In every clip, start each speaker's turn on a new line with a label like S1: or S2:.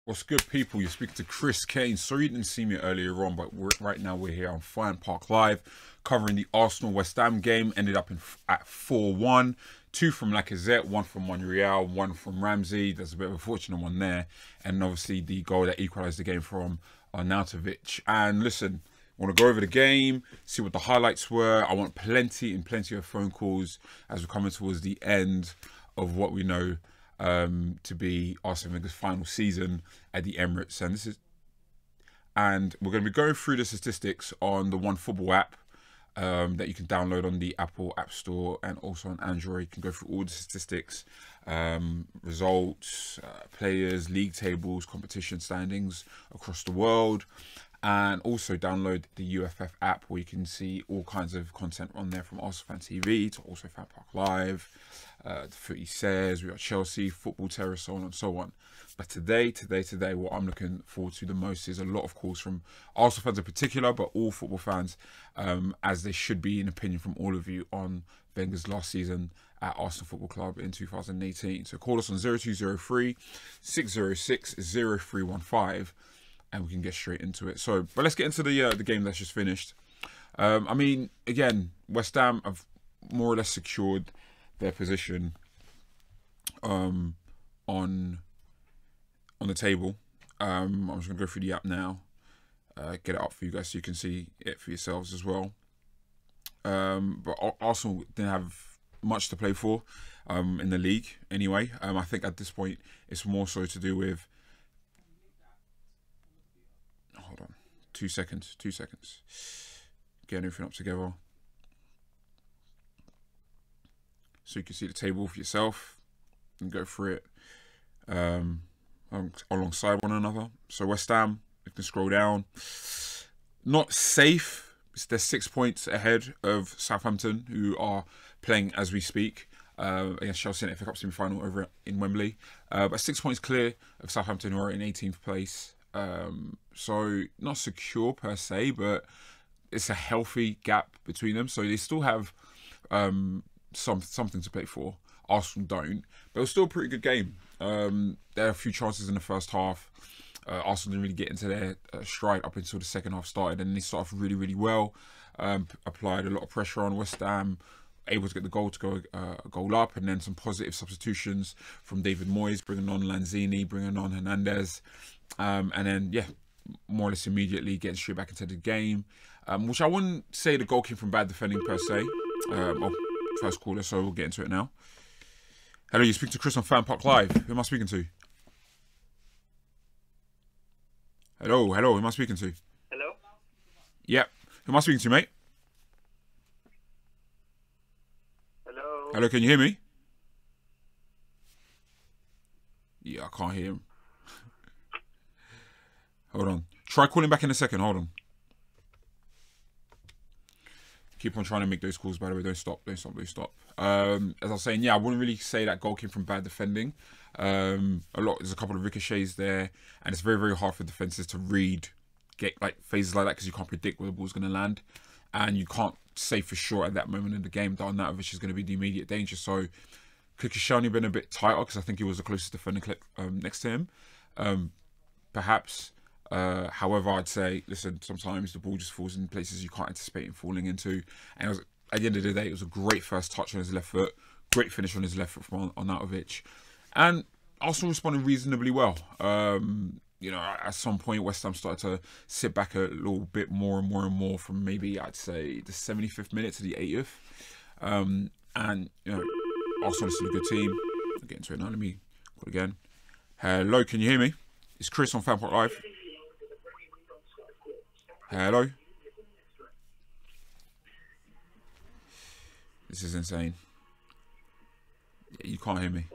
S1: What's good, people? You're speaking to Chris Kane. Sorry you didn't see me earlier on, but right now we're here on FanPark Live, covering the Arsenal-West Ham game. Ended up at 4-1. 2 from Lacazette, 1 from Managerial, 1 from Ramsey. There's a bit of a fortunate one there. And obviously the goal that equalised the game from Arnautovic. And listen, I want to go over the game, see what the highlights were. I want plenty of phone calls as we're coming towards the end of what we know to be Arsene Wenger's final season at the Emirates, and we're going to be going through the statistics on the OneFootball app that you can download on the Apple App Store and also on Android. You can go through all the statistics, results, players, league tables, competition standings across the world, and also download the UFF app where you can see all kinds of content on there, from Arsenal Fan TV to also FanPark Live, the Footy Says, we got Chelsea, Football Terrace, so on and so on. But today, what I'm looking forward to the most is a lot of calls from Arsenal fans in particular, but all football fans, as they should be, in opinion from all of you, on Wenger's last season at Arsenal Football Club in 2018. So call us on 0203 606 0315. And we can get straight into it. So, but let's get into the game that's just finished. I mean, again, West Ham have more or less secured their position on the table. I'm just gonna go through the app now, get it up for you guys so you can see it for yourselves as well. But Arsenal didn't have much to play for in the league anyway. I think at this point it's more so to do with. Hold on, 2 seconds. Getting everything up together so you can see the table for yourself and go through it alongside one another. So West Ham, you can scroll down. Not safe. They're 6 points ahead of Southampton, who are playing as we speak against Chelsea in the FA Cup semi-final over in Wembley. But 6 points clear of Southampton, who are in 18th place. So not secure per se, but it's a healthy gap between them. So they still have something to play for. Arsenal don't, but it was still a pretty good game. There are a few chances in the first half. Arsenal didn't really get into their stride up until the second half started, and they started off really well. Applied a lot of pressure on West Ham, able to get the goal to go a goal up, and then some positive substitutions from David Moyes, bringing on Lanzini, bringing on Hernandez. And then, yeah, more or less immediately getting straight back into the game, which I wouldn't say the goal came from bad defending per se. First caller, so we'll get into it now. Hello, you speak to Chris on FanPark Live. Who am I speaking to? Hello, who am I speaking to?
S2: Hello?
S1: Yep. Who am I speaking to, mate?
S2: Hello?
S1: Hello, can you hear me? Yeah, I can't hear him. Hold on. Try calling back in a second. Hold on. Keep on trying to make those calls, by the way. Don't stop. As I was saying, yeah, I wouldn't really say that goal came from bad defending. There's a couple of ricochets there, and it's very hard for defenses to read, get like phases like that, because you can't predict where the ball's going to land, and you can't say for sure at that moment in the game that Arnautovic is going to be the immediate danger. So could Koscielny been a bit tighter, because I think he was the closest defender next to him, perhaps. However, I'd say, listen, sometimes the ball just falls in places you can't anticipate it falling into. And it was, at the end of the day, it was a great first touch on his left foot, great finish on his left foot from Arnautovic. And Arsenal responded reasonably well. You know, at some point, West Ham started to sit back a little bit more and more from maybe, I'd say, the 75th minute to the 80th. And, you know, Arsenal is still a good team. I'll get into it now. Let me call again. Hello, can you hear me? It's Chris on FanPark Live. Hello? This is insane. Yeah, you can't hear me.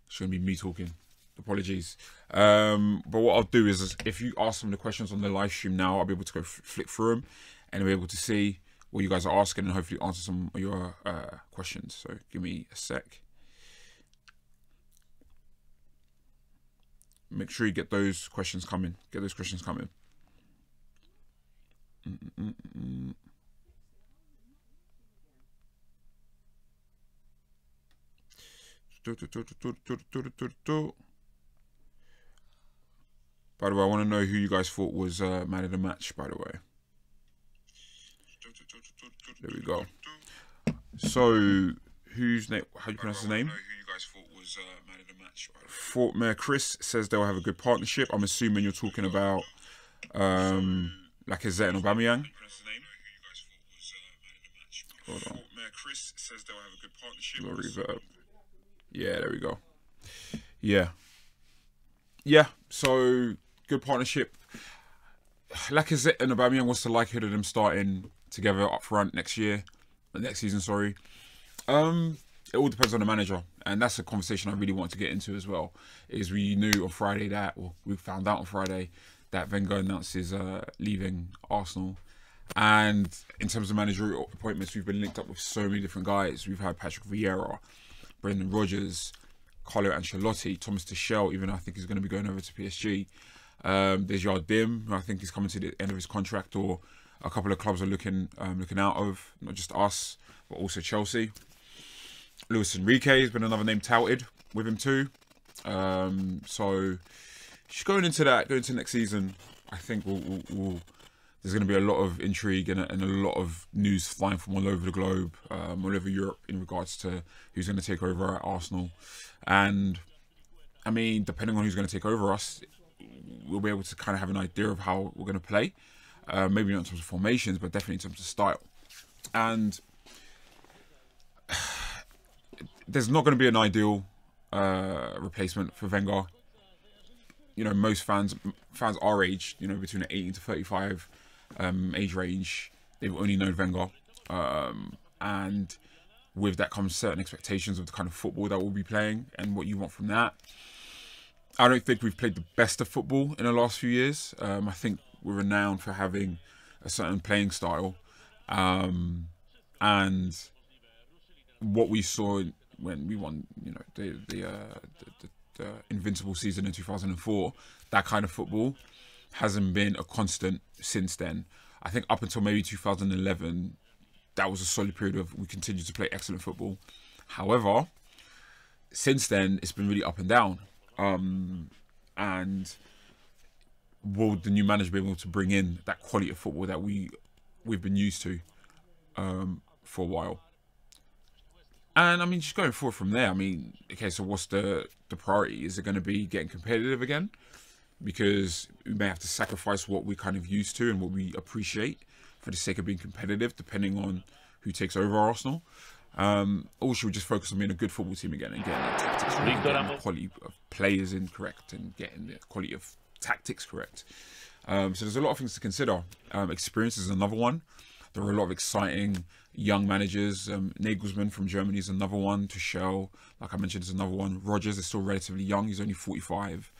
S1: Shouldn't be me talking. Apologies. But what I'll do is if you ask some of the questions on the live stream now, I'll be able to go flick through them and I'll be able to see what you guys are asking and hopefully answer some of your questions. So give me a sec. Make sure you get those questions coming. By the way, I want to know who you guys thought was man of the match, by the way. There we go. So, whose name? How do you pronounce his name? Who you guys thought was man of the match? Fort Mayor Chris says they'll have a good partnership. I'm assuming you're talking about Lacazette and Aubameyang. Hold on. Fort Mayor Chris says they'll have a good partnership. Reverb. Yeah, there we go. Yeah. So good partnership. Lacazette and Aubameyang, what's the likelihood of them starting together up front next season? Sorry. It all depends on the manager, and that's a conversation I really want to get into as well. Is we knew on Friday we found out on Friday that Wenger announces leaving Arsenal, and in terms of managerial appointments, we've been linked up with so many different guys. We've had Patrick Vieira, Brendan Rodgers, Carlo Ancelotti, Thomas Tuchel, even I think he's going to be going over to PSG. There's Yardim, who I think is coming to the end of his contract, or a couple of clubs are looking out of, not just us, but also Chelsea. Luis Enrique has been another name touted with him too. So just going into next season, I think there's going to be a lot of intrigue and a lot of news flying from all over the globe, all over Europe in regards to who's going to take over at Arsenal. And I mean, depending on who's going to take over us, we'll be able to kind of have an idea of how we're going to play. Maybe not in terms of formations, but definitely in terms of style. And there's not going to be an ideal replacement for Wenger. You know, most fans our age, you know, between the 18 to 35 age range, they've only known Wenger. And with that comes certain expectations of the kind of football that we'll be playing and what you want from that. I don't think we've played the best of football in the last few years. I think we're renowned for having a certain playing style. And what we saw when we won, you know, the invincible season in 2004, that kind of football hasn't been a constant since then. I think up until maybe 2011, that was a solid period of we continued to play excellent football. However, since then, it's been really up and down. And will the new manager be able to bring in that quality of football that we've been used to for a while? And I mean, just going forward from there, I mean, okay, so what's the priority? Is it going to be getting competitive again? Because we may have to sacrifice what we kind of used to and what we appreciate for the sake of being competitive, depending on who takes over Arsenal. Or should we just focus on being a good football team again and getting the tactics right, getting the quality of players in correct and getting the quality of tactics correct? So there's a lot of things to consider. Experience is another one. There are a lot of exciting young managers. Nagelsmann from Germany is another one. Tuchel, like I mentioned, is another one. Rodgers is still relatively young. He's only 45.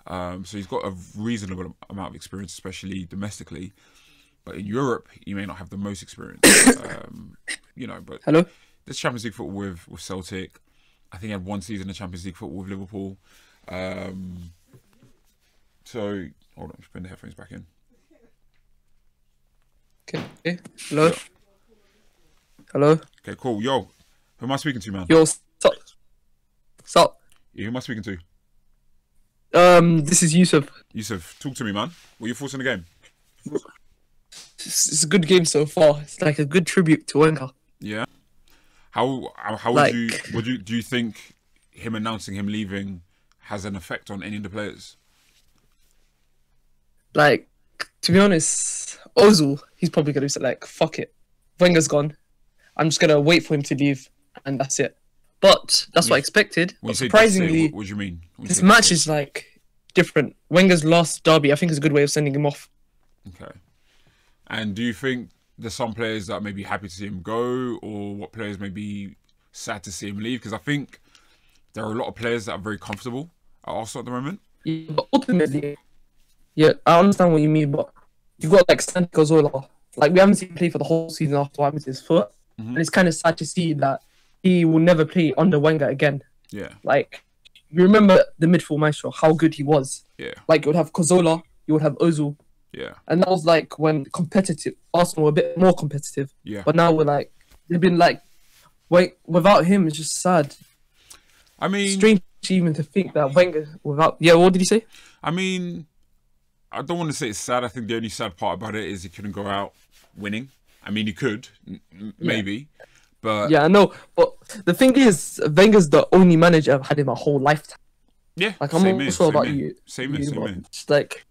S1: So he's got a reasonable amount of experience, especially domestically. But in Europe, he may not have the most experience. You know, but
S3: Hello?
S1: There's Champions League football with Celtic. I think he had one season of Champions League football with Liverpool. So, hold on, just bring the headphones back in.
S3: Okay. Hello?
S1: Yeah.
S3: Hello?
S1: Okay, cool. Yo, who am I speaking to, man?
S3: Yo, stop.
S1: Yeah, who am I speaking to?
S3: This is Yusuf.
S1: Yusuf, talk to me, man. What are your thoughts on the game?
S3: It's a good game so far. It's like a good tribute to Wenger.
S1: Yeah. How
S3: Like-
S1: do you think him announcing him leaving has an effect on any of the players?
S3: Like, to be honest, Ozil, he's probably going to say, like, fuck it. Wenger's gone. I'm just going to wait for him to leave, and that's it. But that's what I expected.
S1: When you
S3: But
S1: say that's it,
S3: surprisingly,
S1: what do you mean? When you
S3: this
S1: say
S3: match
S1: that's
S3: is, like, different. Wenger's last derby, I think, is a good way of sending him off.
S1: it? Okay. And do you think there's some players that may be happy to see him go, or what players may be sad to see him leave? Because I think there are a lot of players that are very comfortable at Arsenal at the moment.
S3: Yeah, but ultimately, yeah, I understand what you mean, but you've got, like, Santi Cazorla. Like, we haven't seen him play for the whole season after what happened to his foot. And it's kind of sad to see that he will never play under Wenger again.
S1: Yeah.
S3: Like, you remember the midfield maestro, how good he was.
S1: Yeah.
S3: Like, you would have Cazorla, you would have Ozil.
S1: Yeah.
S3: And that was, like, when Arsenal were a bit more competitive.
S1: Yeah.
S3: But now we're, like, they've been, like, wait, without him, it's just sad.
S1: I mean,
S3: Strange even to think that Wenger, without... Yeah, what did he say?
S1: I mean, I don't want to say it's sad. I think the only sad part about it is he couldn't go out winning. I mean, he could, maybe, but
S3: yeah, I know. But the thing is, Wenger's the only manager I've had in my whole lifetime.
S1: yeah,
S3: Like I'm
S1: same
S3: not
S1: here,
S3: sure
S1: same
S3: about
S1: here.
S3: you.
S1: Same here, same
S3: but
S1: here.
S3: it's like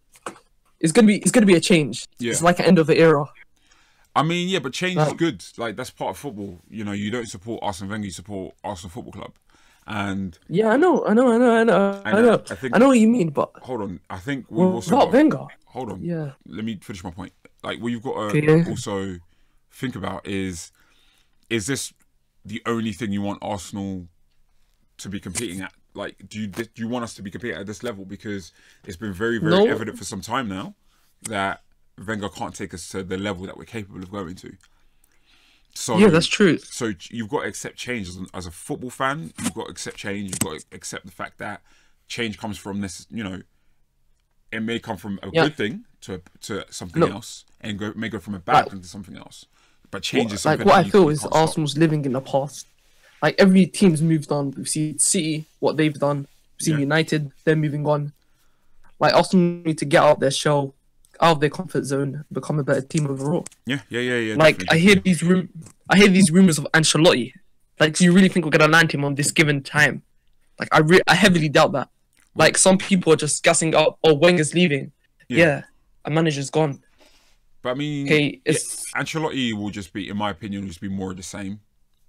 S3: it's gonna be a change.
S1: Yeah.
S3: It's like an end of the era.
S1: I mean, yeah, but change is
S3: Like-
S1: good. Like that's part of football. You know, you don't support Arsene Wenger, you support Arsenal Football Club. And
S3: Yeah, I know.
S1: I think-
S3: I know what you mean, but
S1: hold on, I think we've also
S3: without
S1: got,
S3: Wenger.
S1: hold on.
S3: Yeah.
S1: Let me finish my point. Like what you've got to
S3: Okay.
S1: also think about is this the only thing you want Arsenal to be competing at? Like, do you want us to be competing at this level? Because it's been very, very
S3: No.
S1: evident for some time now that Wenger can't take us to the level that we're capable of going to. So
S3: Yeah, that's true.
S1: So you've got to accept change as a football fan. You've got to accept change. You've got to accept the fact that change comes from this. You know, it may come from a good thing to something else, and may go from a bad thing to something else. But change is something.
S3: Like what
S1: that
S3: I
S1: you
S3: feel
S1: can't
S3: is
S1: stop.
S3: Arsenal's living in the past. Like every team's moved on. We've seen City, what they've done. We've seen
S1: Yeah.
S3: United, they're moving on. Like Arsenal need to get out of their shell, out of their comfort zone, become a better team overall.
S1: Yeah.
S3: Like
S1: definitely,
S3: I hear these rumors of Ancelotti. Like, do you really think we're gonna land him on this given time? Like I heavily doubt that. Like some people are just gassing up. Oh, Wenger's leaving. Yeah, a manager's gone.
S1: But I mean,
S3: Okay, it's
S1: Ancelotti will just be, in my opinion, will just be more of the same.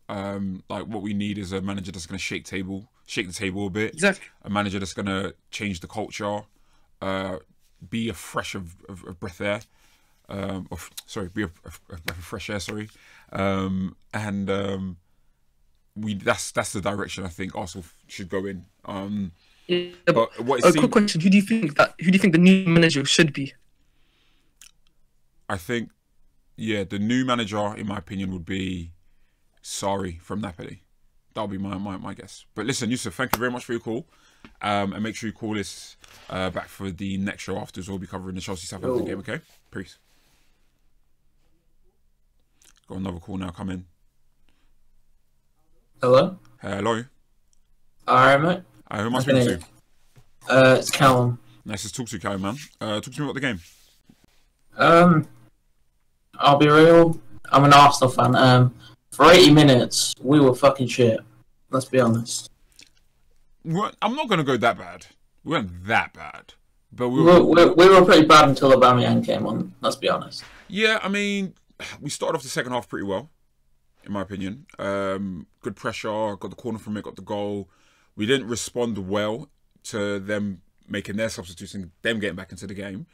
S1: Like what we need is a manager that's going to shake the table a bit.
S3: exactly.
S1: A manager that's going to change the culture, be a fresh of breath air. Be a breath of fresh air. Sorry, that's the direction I think Arsenal should go in.
S3: Yeah,
S1: But what it
S3: a
S1: seems,
S3: quick question: Who do you think the new manager should be?
S1: I think, the new manager, in my opinion, would be Sarri from Napoli. That'll be my guess. But listen, Yusuf, thank you very much for your call. And make sure you call us back for the next show after, as we'll be covering the Chelsea Southampton game, okay? Peace. Got another call now, come in.
S4: Hello?
S1: Hello.
S4: Alright, mate.
S1: Who am I speaking to?
S4: It's Callum.
S1: Nice to talk to you, Kyle, man. Talk to me about the game.
S4: I'll be real. I'm an Arsenal fan. For 80 minutes, we were fucking shit. Let's be honest.
S1: I'm not going to go that bad. We weren't that bad. But
S4: We were pretty bad until Aubameyang came on. Let's be honest.
S1: Yeah, I mean, we started off the second half pretty well, in my opinion. Good pressure, got the corner from it, got the goal. We didn't respond well to them making their substitution, them getting back into the game.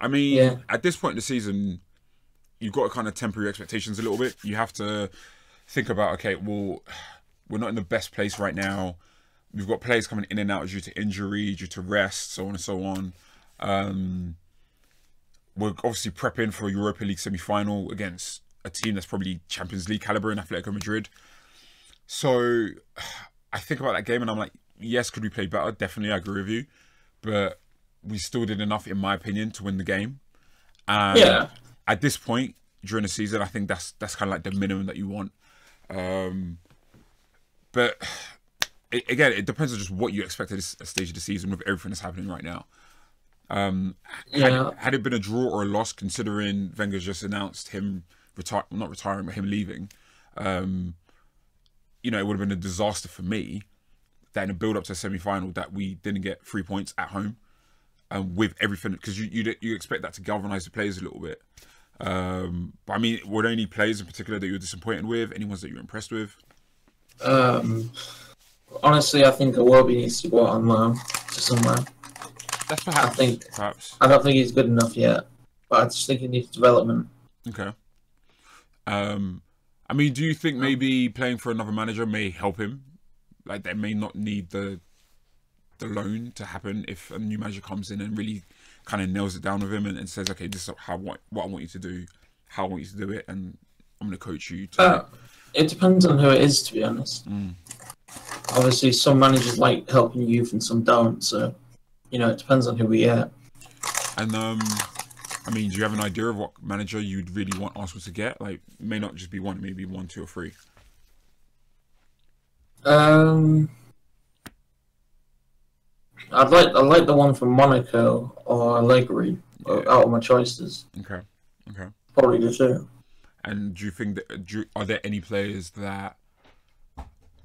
S1: I mean, at this point in the season, you've got to kind of temper your expectations a little bit. You have to think about, okay, well, we're not in the best place right now. We've got players coming in and out due to injury, due to rest, so on and so on. We're obviously prepping for a Europa League semi-final against a team that's probably Champions League caliber in Atletico Madrid. So I think about that game and I'm like, yes, could we play better? Definitely, I agree with you. But we still did enough, in my opinion, to win the game. And at this point during the season, I think that's kind of like the minimum that you want. But again, it depends on just what you expect at this stage of the season with everything that's happening right now. Had it been a draw or a loss, considering Wenger's just announced him not retiring, but him leaving, it would have been a disaster for me that in a build-up to a semi-final that we didn't get 3 points at home with everything, because you expect that to galvanise the players a little bit. But I mean, were there any players in particular that you were disappointed with? Any ones that you were impressed with?
S4: Honestly, I think Robbie needs to go out on loan to somewhere.
S1: That's perhaps.
S4: I don't think he's good enough yet, but I just think he needs development.
S1: Okay. I mean, do you think maybe playing for another manager may help him? Like, they may not need the loan to happen if a new manager comes in and really kind of nails it down with him and says, okay, this is what I want you to do, how I want you to do it, and I'm going to coach you.
S4: It depends on who it is, to be honest. Obviously, some managers like helping youth and some don't, so, it depends on who we get.
S1: And, I mean, do you have an idea of what manager you'd really want Arsenal to get? Like, it may not just be one, maybe 1, 2, or 3.
S4: I'd like the one from Monaco or Allegri
S1: Yeah.
S4: out of my choices.
S1: Okay.
S4: Probably the two.
S1: And do you think that are there any players that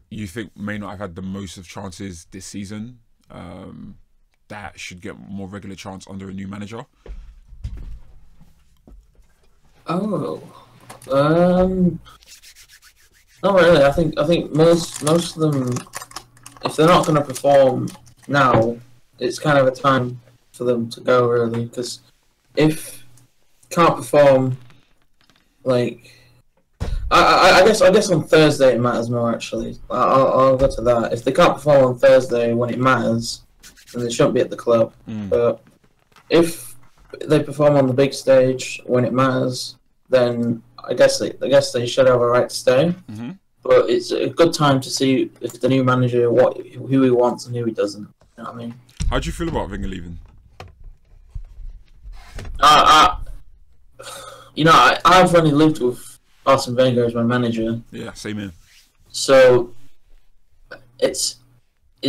S1: you think may not have had the most of chances this season that should get more regular chance under a new manager?
S4: Oh, not really. I think most of them, if they're not going to perform now, it's kind of a time for them to go really. Because if can't perform, like I guess on Thursday it matters more actually. I'll go to that. If they can't perform on Thursday when it matters, then they shouldn't be at the club. But if they perform on the big stage when it matters, then I guess they should have a right to stay.
S1: Mm-hmm.
S4: But it's a good time to see if the new manager who he wants and who he doesn't. You know what I mean?
S1: How do you feel about Wenger leaving?
S4: I've only lived with Arsene Wenger as my manager.
S1: Yeah, same here.
S4: So it's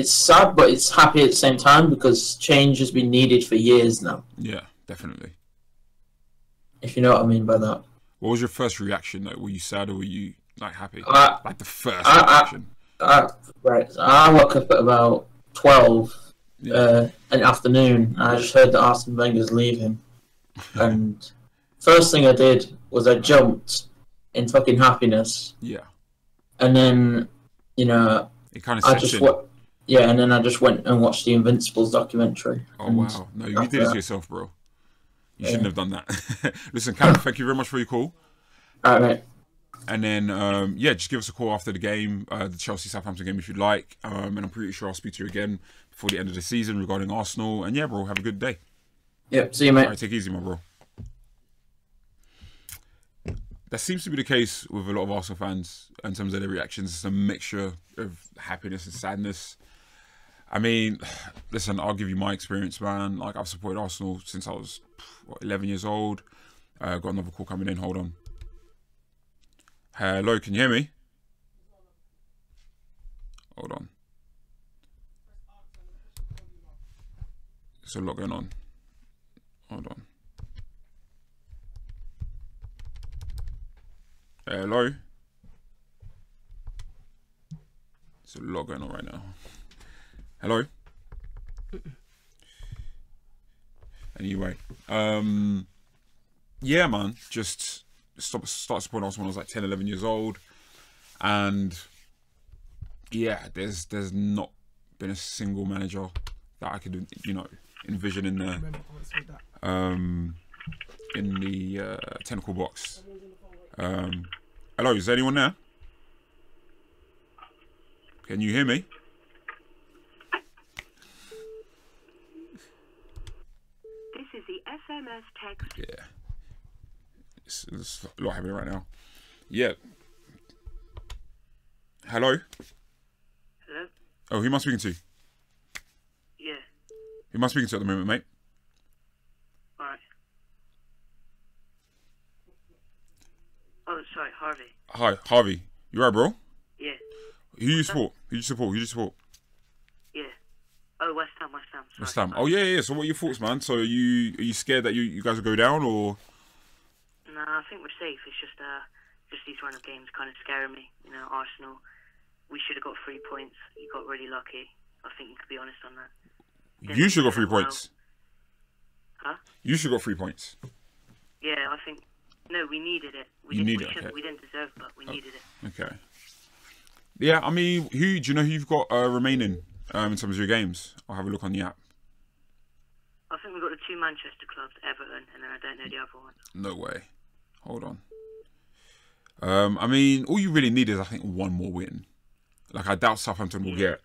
S4: sad, but it's happy at the same time because change has been needed for years now.
S1: Yeah, definitely.
S4: If you know what I mean by that.
S1: What was your first reaction? Like, were you sad or were you like happy? Like the first reaction.
S4: Right. I woke up at about 12 in the afternoon. And I just heard that Arsene Wenger's leaving, and first thing I did was I jumped in fucking happiness.
S1: Yeah.
S4: And then, it
S1: kind of
S4: and then I just went and watched the Invincibles documentary.
S1: Oh wow! No, you did it to yourself, bro. You shouldn't have done that. Listen, Callum, thank you very much for your call.
S4: All right, mate.
S1: And then, just give us a call after the game, the Chelsea-Southampton game if you'd like. And I'm pretty sure I'll speak to you again before the end of the season regarding Arsenal. And yeah, bro, have a good day.
S4: Yep, see you, mate.
S1: All right, take it easy, my bro. That seems to be the case with a lot of Arsenal fans in terms of their reactions. It's a mixture of happiness and sadness. I mean, listen, I'll give you my experience, man. Like, I've supported Arsenal since I was 11 years old. Got another call coming in. Hold on. Hello, can you hear me? Hold on. There's a lot going on. Hold on. Hello? There's a lot going on right now. Hello? Anyway. Yeah, man. Just start supporting Arsenal when I was like 10, 11 years old. And yeah, there's not been a single manager that I could, envision in the technical box. Hello, is there anyone there? Can you hear me?
S5: This is the SMS text.
S1: Yeah. There's a lot happening right now. Yeah. Hello?
S5: Hello?
S1: Oh, who am I speaking to?
S5: Yeah.
S1: Who am I speaking to at the moment, mate?
S5: Alright. Oh, sorry, Harvey.
S1: Hi, Harvey. You right, bro?
S5: Yeah.
S1: Who you support? Who you support?
S5: Yeah. Oh, West Ham. Sorry.
S1: West Ham. Oh, yeah. So what are your thoughts, man? So are you scared that you guys will go down, or?
S5: Nah, I think we're safe. It's just these run of games kind of scaring me. Arsenal, we should have got 3 points. You got really lucky. I think you could be honest on that.
S1: You should got 3 points.
S5: Huh?
S1: You should got 3 points.
S5: Yeah, I think. No, we needed it. We didn't deserve, but we needed it.
S1: Okay. Yeah, I mean, do you know who you've got remaining in terms of your games? I'll have a look on the app.
S5: I think we've got the 2 Manchester clubs, Everton, and then I don't know the other one.
S1: No way. Hold on. I mean, all you really need is, I think, 1 more win. Like, I doubt Southampton will get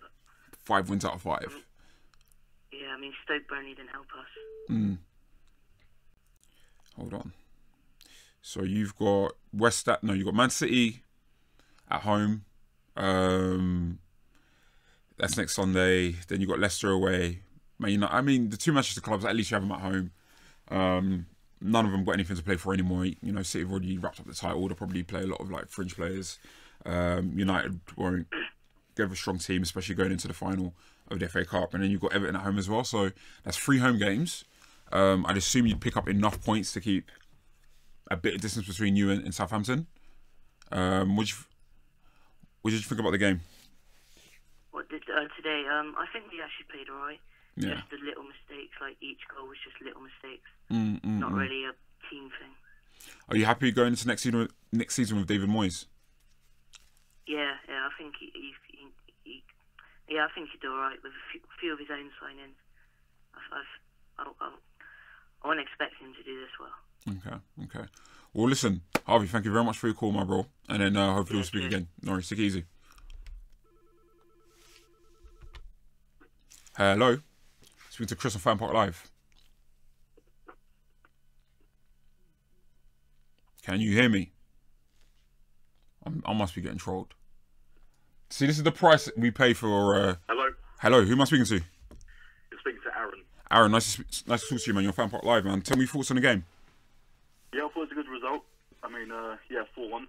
S1: 5 wins out of 5.
S5: Yeah, I mean, Stoke Burnley didn't help us.
S1: Hold on. So you've got you've got Man City at home. That's next Sunday. Then you've got Leicester away. I mean, the 2 Manchester clubs, at least you have them at home. None of them got anything to play for anymore. City have already wrapped up the title. They'll probably play a lot of like fringe players. United won't. They have a strong team, especially going into the final. of the FA Cup, and then you've got Everton at home as well. So that's 3 home games. I'd assume you'd pick up enough points to keep a bit of distance between you and Southampton. What did you think about the game?
S5: What did today? I think we actually played alright.
S1: Yeah.
S5: Just the little mistakes, like each goal was just little mistakes. Not really a team thing.
S1: Are you happy going into next season with David Moyes?
S5: Yeah, I think I think he'd do alright with a few of his own signings. I wouldn't expect him to do this well.
S1: Okay. Well, listen, Harvey, thank you very much for your call, my bro. And then hopefully we'll speak again. No worries, take it easy. Hello. Speaking to Chris on FanPark Live. Can you hear me? I must be getting trolled. See, this is the price we pay for... Hello, who am I speaking to?
S2: You're speaking to Aaron.
S1: Aaron, nice to talk to you, man. You're FanPark Live, man. Tell me your thoughts on the game.
S2: Yeah, I thought it was a good result. I mean, 4-1.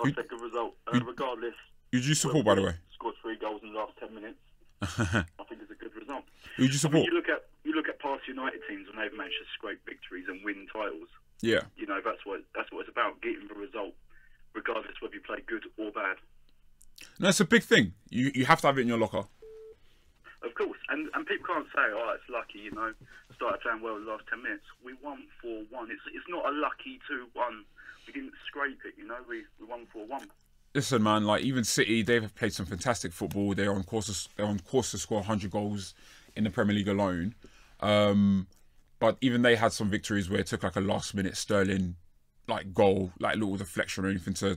S2: It's a good result. Regardless...
S1: Who did you support, by the way?
S2: Scored 3 goals in the last 10 minutes. I think it's a good result.
S1: Who did you support?
S2: I mean, you look at past United teams when they've managed to scrape victories and win titles.
S1: Yeah.
S2: You know, that's what it's about, getting the result, regardless whether you play good or bad.
S1: No, it's a big thing. You have to have it in your locker.
S2: Of course, and people can't say, oh, it's lucky, you know, started playing well in the last 10 minutes. We won 4-1. It's not a lucky 2-1. We didn't scrape it, you know, we won 4-1.
S1: Listen, man, like even City, they've played some fantastic football. They're on course to score 100 goals in the Premier League alone. But even they had some victories where it took like a last-minute Sterling like goal, like little deflection or anything to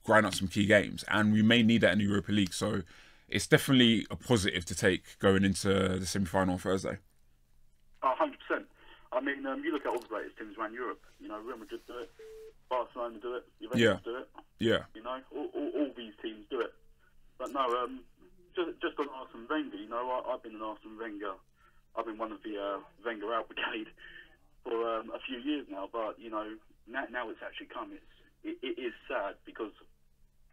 S1: grind up some key games. And we may need that in the Europa League. So it's definitely a positive to take going into the semi-final on Thursday.
S2: 100%. I mean, you look at all the greatest teams around Europe. You know, Real Madrid do it, Barcelona do it, Juventus do it.
S1: Yeah.
S2: You know, all these teams do it. But no, just on Arsene Wenger, you know, I've been an Arsene Wenger. I've been one of the Wenger out brigade for a few years now. But, you know, now it's actually come. It is sad because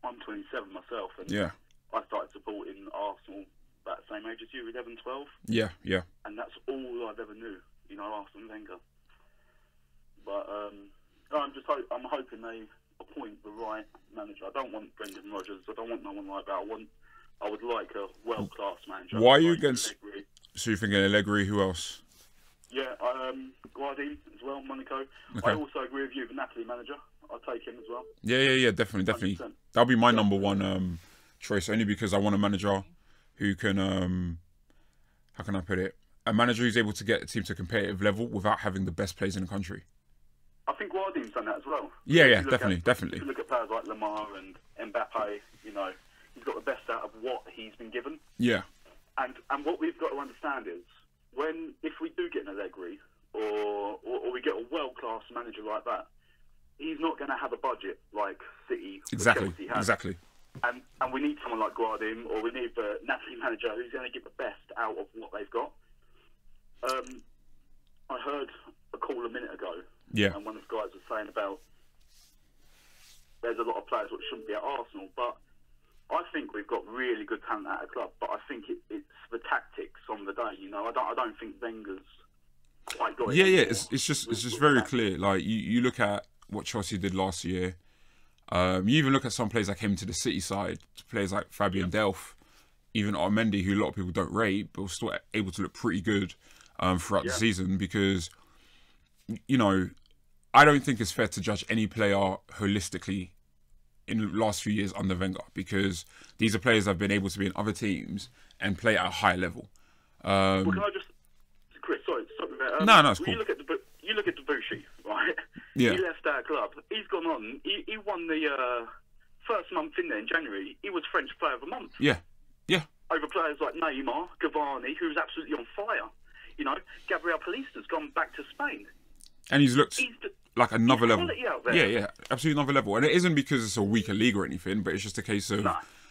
S2: I'm 27 myself. And I started supporting Arsenal about the same age as you, 11, 12.
S1: Yeah.
S2: And that's all I've ever knew, you know, Arsene Wenger. But I'm hoping they appoint the right manager. I don't want Brendan Rodgers. I don't want no one like that. I would like a world-class manager.
S1: Why are you against... So you're thinking Allegri, who else?
S2: Yeah, Guardiola as well, Monaco.
S1: Okay.
S2: I also agree with you, the Napoli manager. I'll take him as well.
S1: Yeah, definitely. 100%. That'll be my number one choice, only because I want a manager who can, how can I put it? A manager who's able to get a team to a competitive level without having the best players in the country.
S2: I think Guardiola's done that as well.
S1: Yeah, definitely.
S2: If you look at players like Lamar and Mbappe, you know, he's got the best out of what he's been given.
S1: Yeah.
S2: And what we've got to understand is, if we do get an Allegri or we get a world-class manager like that, he's not going to have a budget like City or Chelsea has. Exactly. And we need someone like Guardiola, or we need the Napoli manager who's going to get the best out of what they've got. I heard a call a minute ago, and one of the guys was saying about there's a lot of players which shouldn't be at Arsenal, but I think we've got really good talent at a club, but I think it's the tactics on the day. You know, I don't think Wenger's quite got it.
S1: Yeah. It's just very clear. Like you look at what Chelsea did last year. You even look at some players that came into the City side, players like Fabian Delph, even Otamendi, who a lot of people don't rate, but was still able to look pretty good throughout the season. Because, you know, I don't think it's fair to judge any player holistically in the last few years under Wenger, because these are players that have been able to be in other teams and play at a high level.
S2: Well, can I just, Chris? Sorry, stop me there.
S1: No, it's cool.
S2: You look at Debussy, right?
S1: Yeah.
S2: He left our club. He's gone on. He won the first month in there in January. He was French Player of the Month.
S1: Yeah.
S2: Over players like Neymar, Cavani, who's absolutely on fire. You know, Gabriel Palista's gone back to Spain.
S1: And he's looked like another level.
S2: Out there.
S1: Yeah, absolutely another level. And it isn't because it's a weaker league or anything, but it's just a case of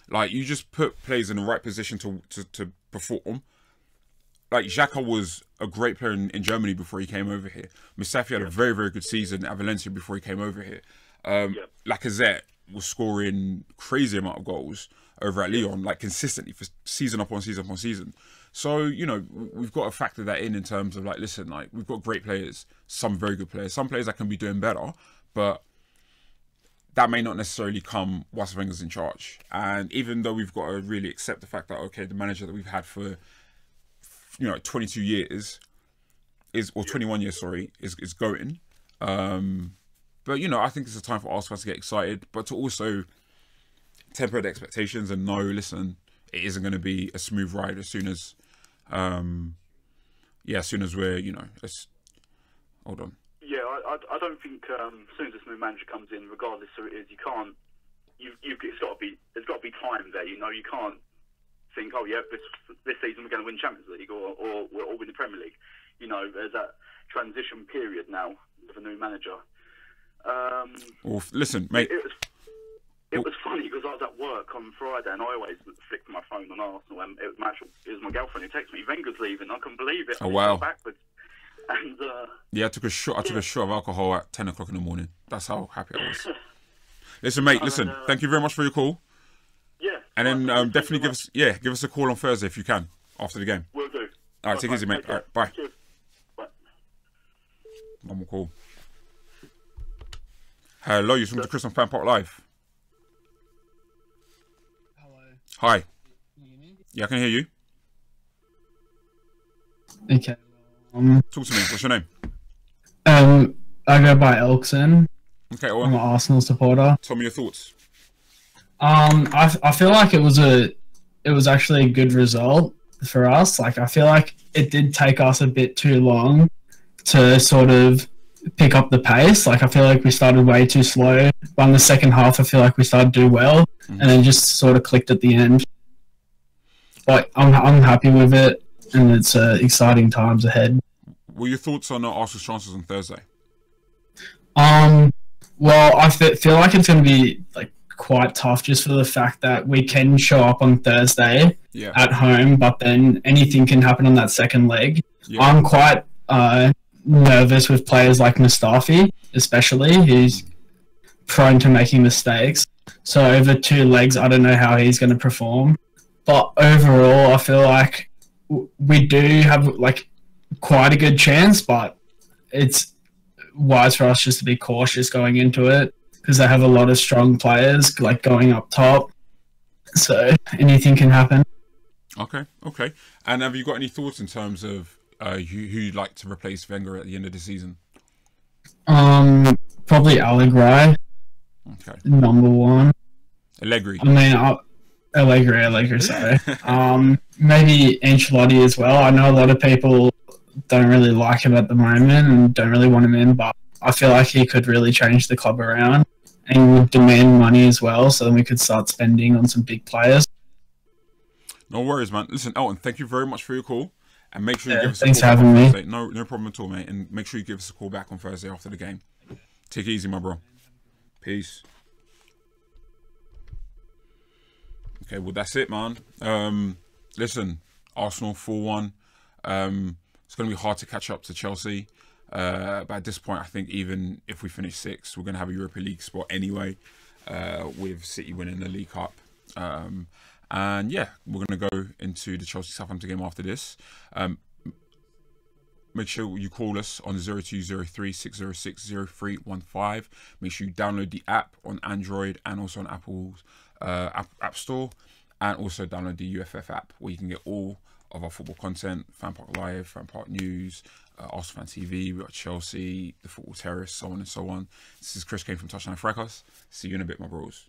S1: like you just put players in the right position to perform. Like Xhaka was a great player in Germany before he came over here. Mustafi had a very, very good season at Valencia before he came over here. Lacazette was scoring crazy amount of goals. over at Lyon, like consistently for season upon season upon season. So, you know, we've got to factor that in terms of like, listen, like we've got great players, some very good players, some players that can be doing better, but that may not necessarily come whilst Wenger's in charge. And even though we've got to really accept the fact that, okay, the manager that we've had for, 22 years or 21 years, sorry, is going. But, I think it's a time for Arsenal to get excited, but to also temper the expectations and know, listen, it isn't going to be a smooth ride as soon as, as soon as we're, hold on.
S2: Yeah, I don't think as soon as this new manager comes in, regardless who it is, you can't. It's got to be. There's got to be time there. You can't think, oh yeah, this season we're going to win Champions League or we'll win the Premier League. There's that transition period now with a new manager.
S1: Well, listen, mate.
S2: It was funny because I was at work on Friday and I always flicked my phone on Arsenal and it was my girlfriend who texted me, Wenger's leaving. I couldn't believe it.
S1: Oh wow.
S2: Backwards. And
S1: yeah, I took a shot of alcohol at 10 o'clock in the morning. That's how happy I was. Listen, mate. Listen, thank you very much for your call.
S2: Yeah.
S1: And then definitely give us a call on Thursday if you can after the game.
S2: Will do.
S1: All right, take it easy, mate. All right, bye.
S2: Cheers. Bye.
S1: One more call. Hello, you're from the Chris on FanPark Live.
S6: Hello.
S1: Hi.
S6: Can you hear me?
S1: Yeah, I can hear you.
S6: Okay.
S1: Talk to me. What's your name?
S6: I go by Elkson.
S1: Okay,
S6: I'm an
S1: well,
S6: Arsenal supporter.
S1: tell me your thoughts.
S6: I feel like it was actually a good result for us. Like, I feel like it did take us a bit too long to sort of pick up the pace. Like, I feel like we started way too slow. But in the second half, I feel like we started to do well, and then just sort of clicked at the end. But I'm happy with it, and it's exciting times ahead.
S1: What are your thoughts on Arsenal's chances on Thursday?
S6: Well, I feel like it's going to be like quite tough just for the fact that we can show up on Thursday at home, but then anything can happen on that second leg. Yeah. I'm quite nervous with players like Mustafi, especially, who's prone to making mistakes. So over 2 legs, I don't know how he's going to perform. But overall, I feel like we do have like quite a good chance, but it's wise for us just to be cautious going into it because they have a lot of strong players like going up top. So anything can happen.
S1: Okay. And have you got any thoughts in terms of who you'd like to replace Wenger at the end of the season?
S6: Probably Allegri.
S1: Okay.
S6: Number 1.
S1: Allegri.
S6: I mean, Allegri, sorry. Maybe Ancelotti as well. I know a lot of people don't really like him at the moment and don't really want him in, but I feel like he could really change the club around and would demand money as well, so then we could start spending on some big players.
S1: No worries, man. Listen, Elton, thank you very much for your call. And make sure you give us a
S6: thanks
S1: call
S6: for
S1: back
S6: having
S1: on
S6: me.
S1: Thursday. No problem at all, mate. And make sure you give us a call back on Thursday after the game. Take it easy, my bro. Peace. Okay, well, that's it, man. Listen, Arsenal 4-1. It's going to be hard to catch up to Chelsea. But at this point, I think even if we finish 6th, we're going to have a Europa League spot anyway, with City winning the League Cup. And yeah, we're going to go into the Chelsea-Southampton game after this. Make sure you call us on 0203 606 0315. Make sure you download the app on Android and also on Apple's App Store. And also download the UFF app where you can get all of our football content, FanPark Live, FanPark News, Arsenal Fan TV, we've got Chelsea, the Football Terrace, so on and so on. This is Chris Kane from Touchline Fracas. See you in a bit, my bros.